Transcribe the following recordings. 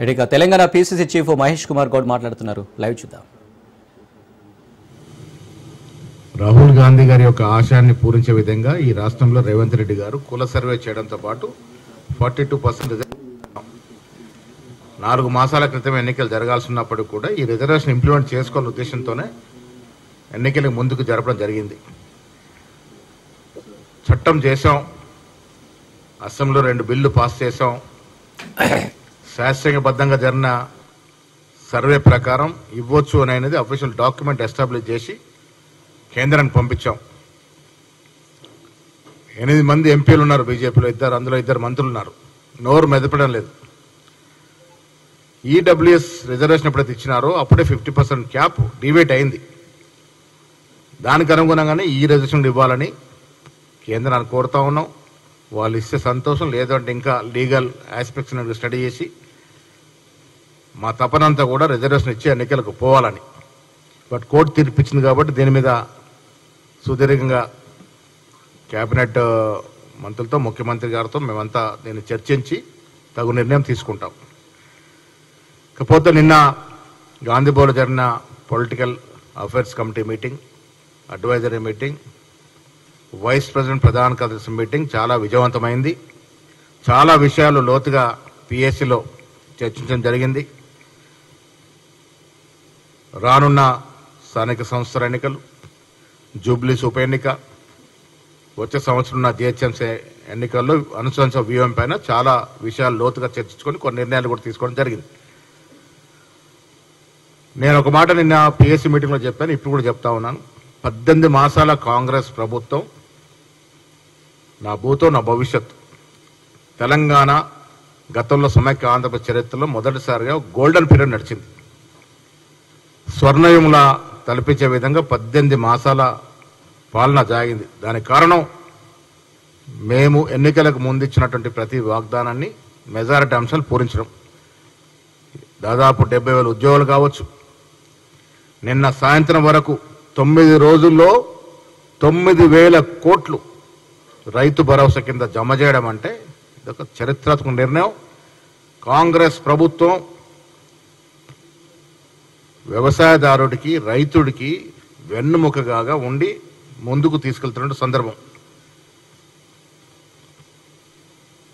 ఇక Telangana PCC chief Mahesh Kumar Goud మాట్లాడుతున్నారు. Live చూద్దాం. రాహుల్ గాంధీ గారి యొక్క ఆశయాన్ని పూరించే విధంగా ఈ రాష్ట్రంలో రేవంత్ రెడ్డి గారు కుల సర్వే చేయడంతో పాటు 42% 4 మాసాల క్రితం ఎన్నికలు జరగాల్సినప్పుడు కూడా ఈ రిజర్వేషన్ ఇంప్లిమెంట్ చేసుకోవాలనే ఉద్దేశంతోనే ఎన్నికలకు ముందుకు జరపడం జరిగింది. చట్టం చేశాం, అసెంబ్లీలో 2 బిల్లు పాస్ చేశాం. శాస్త్రీయబద్ధంగా జరిగిన సర్వే ప్రకారం ఇవ్వచ్చు అనేది అఫీషియల్ డాక్యుమెంట్ ఎస్టాబ్లిష్ చేసి కేంద్రానికి పంపించాం. 8 మంది ఎంపీలు ఉన్నారు బీజేపీలో, అందులో 2 మంత్రులు ఉన్నారు. నోరు మెదపడం లేదు. ఈడబ్ల్యూఎస్ రిజర్వేషన్ ఎప్పుడైతే ఇచ్చినారో అప్పుడే 50% క్యాప్ డివేట్ అయింది. దానికి అనుగుణంగానే ఈ రిజర్వేషన్ ఇవ్వాలని కేంద్రాన్ని కోరుతా ఉన్నాం. వాళ్ళు ఇస్తే సంతోషం, లేదంటే ఇంకా లీగల్ ఆస్పెక్ట్స్ స్టడీ చేసి మా తపనంతా కూడా రిజర్వేషన్ ఇచ్చి ఎన్నికలకు పోవాలని. బట్ కోర్టు తీర్పిచ్చింది కాబట్టి దీని మీద సుదీర్ఘంగా కేబినెట్ మంత్రులతో, ముఖ్యమంత్రి గారితో మేమంతా దీన్ని చర్చించి తగు నిర్ణయం తీసుకుంటాం. కాకపోతే నిన్న గాంధీభవన్లో జరిగిన political affairs committee meeting, advisory meeting, vice president ప్రధాన కార్యదర్శి మీటింగ్ చాలా విజయవంతమైంది. చాలా విషయాలు లోతుగా పిఎస్సిలో చర్చించడం జరిగింది. రానున్న స్థానిక సంస్థల ఎన్నికలు, జూబ్లీస్ ఉప ఎన్నిక, వచ్చే సంవత్సరం ఉన్న జిహెచ్ఎంసీ ఎన్నికల్లో అనుసరించిన వ్యూహం పైన చాలా విషయాలు లోతుగా చర్చించుకొని కొన్ని నిర్ణయాలు కూడా తీసుకోవడం జరిగింది. నేను ఒక మాట నిన్న పిఎస్సి మీటింగ్లో చెప్పాను, ఇప్పుడు కూడా చెప్తా ఉన్నాను. 18 మాసాల కాంగ్రెస్ ప్రభుత్వం నా భూతో నా భవిష్యత్. తెలంగాణ గతంలో సమైక్య ఆంధ్రప్రదేశ్ చరిత్రలో మొదటిసారిగా గోల్డెన్ పీరియడ్ నడిచింది. స్వర్ణయుములా తలపించే విధంగా 18 మాసాల పాలన జాగింది. దానికి కారణం మేము ఎన్నికలకు ముందు ఇచ్చినటువంటి ప్రతి వాగ్దానాన్ని మెజారిటీ అంశాలు పూరించడం. దాదాపు 70,000 ఉద్యోగాలు కావచ్చు. నిన్న సాయంత్రం వరకు 9 రోజుల్లో 9,000 కోట్లు రైతు భరోసా కింద జమ చేయడం అంటే ఇదొక చరిత్రాత్మక నిర్ణయం. కాంగ్రెస్ ప్రభుత్వం వ్యవసాయదారుడికి, రైతుడికి వెన్నుముకగా ఉండి ముందుకు తీసుకెళ్తున్న సందర్భం.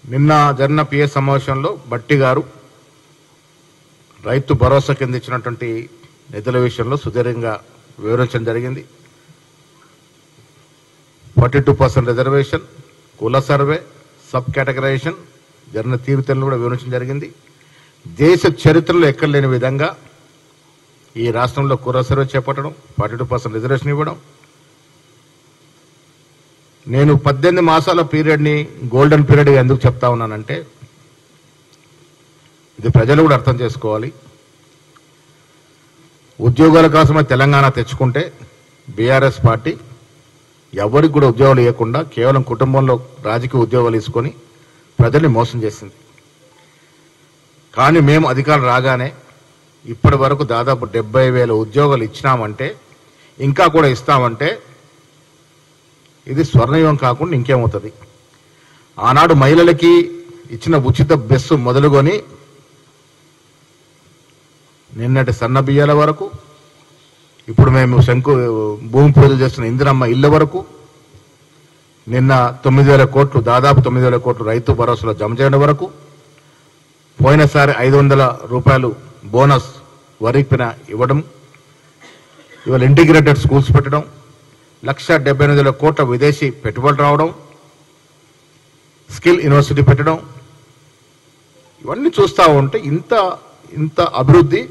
నిన్న జరిగిన పిఎస్ సమావేశంలో బట్టి గారు రైతు భరోసా కింద ఇచ్చినటువంటి నిధుల విషయంలో సుదీర్ఘంగా వివరించడం జరిగింది. 42% రిజర్వేషన్, కుల సర్వే, సబ్ కేటగరైజేషన్ జరిగిన తీరుతెన్నులు కూడా వివరించడం జరిగింది. దేశ చరిత్రలో ఎక్కడ లేని విధంగా ఈ రాష్ట్రంలో కుల సర్వే చేపట్టడం, 42% రిజర్వేషన్ ఇవ్వడం. నేను 18 మాసాల పీరియడ్ని గోల్డెన్ పీరియడ్ ఎందుకు చెప్తా ఉన్నానంటే ఇది ప్రజలు కూడా అర్థం చేసుకోవాలి. ఉద్యోగాల కోసమే తెలంగాణ తెచ్చుకుంటే బీఆర్ఎస్ పార్టీ ఎవరికి కూడా ఉద్యోగాలు ఇవ్వకుండా కేవలం కుటుంబంలో రాజకీయ ఉద్యోగాలు తీసుకొని ప్రజల్ని మోసం చేసింది. కానీ మేము అధికారం రాగానే ఇప్పటి వరకు దాదాపు 70,000 ఉద్యోగాలు ఇచ్చినామంటే, ఇంకా కూడా ఇస్తామంటే ఇది స్వర్ణయుగం కాకుండా ఇంకేమవుతుంది. ఆనాడు మహిళలకి ఇచ్చిన ఉచిత బస్సు మొదలుకొని నిన్నటి సన్న బియ్యాల వరకు, ఇప్పుడు మేము భూమి పూజలు చేస్తున్న ఇందిరమ్మ ఇళ్ల వరకు, నిన్న 9,000 కోట్లు, దాదాపు 9,000 కోట్లు రైతు భరోసాలో జమ చేయడం వరకు, పోయినసారి 500 రూపాయలు బోనస్ వరిపిన ఇవ్వడం, ఇవాళ ఇంటిగ్రేటెడ్ స్కూల్స్ పెట్టడం, 1,78,000 కోట్ల విదేశీ పెట్టుబడులు రావడం, స్కిల్ యూనివర్సిటీ పెట్టడం, ఇవన్నీ చూస్తూ ఉంటే ఇంత అభివృద్ధి,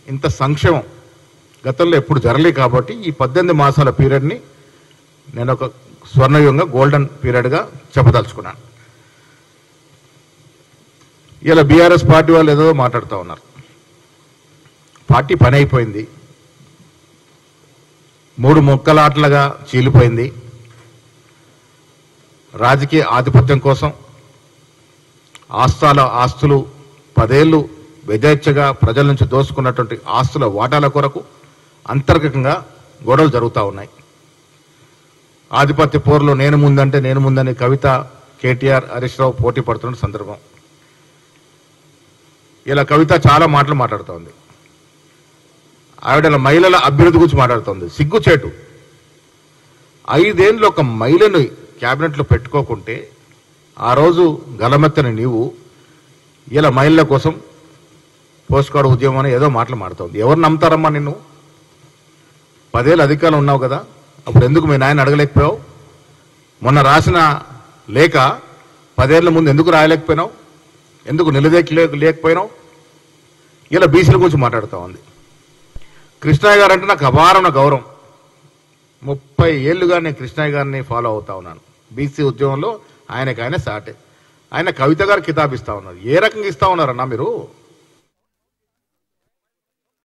ఇంత సంక్షేమం గతంలో ఎప్పుడు జరగలేదు. కాబట్టి ఈ 18 మాసాల పీరియడ్ని నేను ఒక స్వర్ణయుగంగా, గోల్డెన్ పీరియడ్గా చెప్పదలుచుకున్నాను. ఇలా బీఆర్ఎస్ పార్టీ వాళ్ళు ఏదో మాట్లాడుతూ ఉన్నారు. పార్టీ పని అయిపోయింది, 3 ముక్కలాటలుగా చీలిపోయింది. రాజకీయ ఆధిపత్యం కోసం ఆస్తులు 10 ఏళ్లు విధేచ్ఛగా ప్రజల నుంచి దోసుకున్నటువంటి ఆస్తుల వాటాల కొరకు అంతర్గతంగా గొడవలు జరుగుతూ ఉన్నాయి. ఆధిపత్య పోరులో నేను ముందని కవిత, కేటీఆర్, హరీష్ రావు పోటీ పడుతున్న సందర్భం. ఇలా కవిత చాలా మాటలు మాట్లాడుతోంది. ఆవిడ మహిళల అభ్యున్నతి గురించి మాట్లాడుతోంది. సిగ్గుచేటు. 5 ఏళ్ళు ఒక మహిళను క్యాబినెట్లో పెట్టుకోకుంటే ఆ రోజు గలమెత్తని నీవు ఇలా మహిళల కోసం పోస్ట్ కార్డు ఉద్యమం అని ఏదో మాటలు మాడుతోంది. ఎవరు నమ్ముతారమ్మా నిన్ను? 10 ఏళ్ళు అధికారంలో ఉన్నావు కదా, అప్పుడు ఎందుకు మీ నాయన అడగలేకపోయావు? మొన్న రాసిన లేఖ 10 ఏళ్ల ముందు ఎందుకు రాయలేకపోయినావు? ఎందుకు లేకపోయినావు? ఇలా బీసీల గురించి మాట్లాడుతూ ఉంది. కృష్ణయ్య గారు అంటే నాకు అపారమైన గౌరవం. 30 ఏళ్లుగా నేను కృష్ణయ్య గారిని ఫాలో అవుతా ఉన్నాను. బీసీ ఉద్యమంలో ఆయన సాటే. ఆయన కవిత గారు కితాబ్ ఇస్తా ఉన్నారు. ఏ రకంగా ఇస్తా ఉన్నారన్నా మీరు?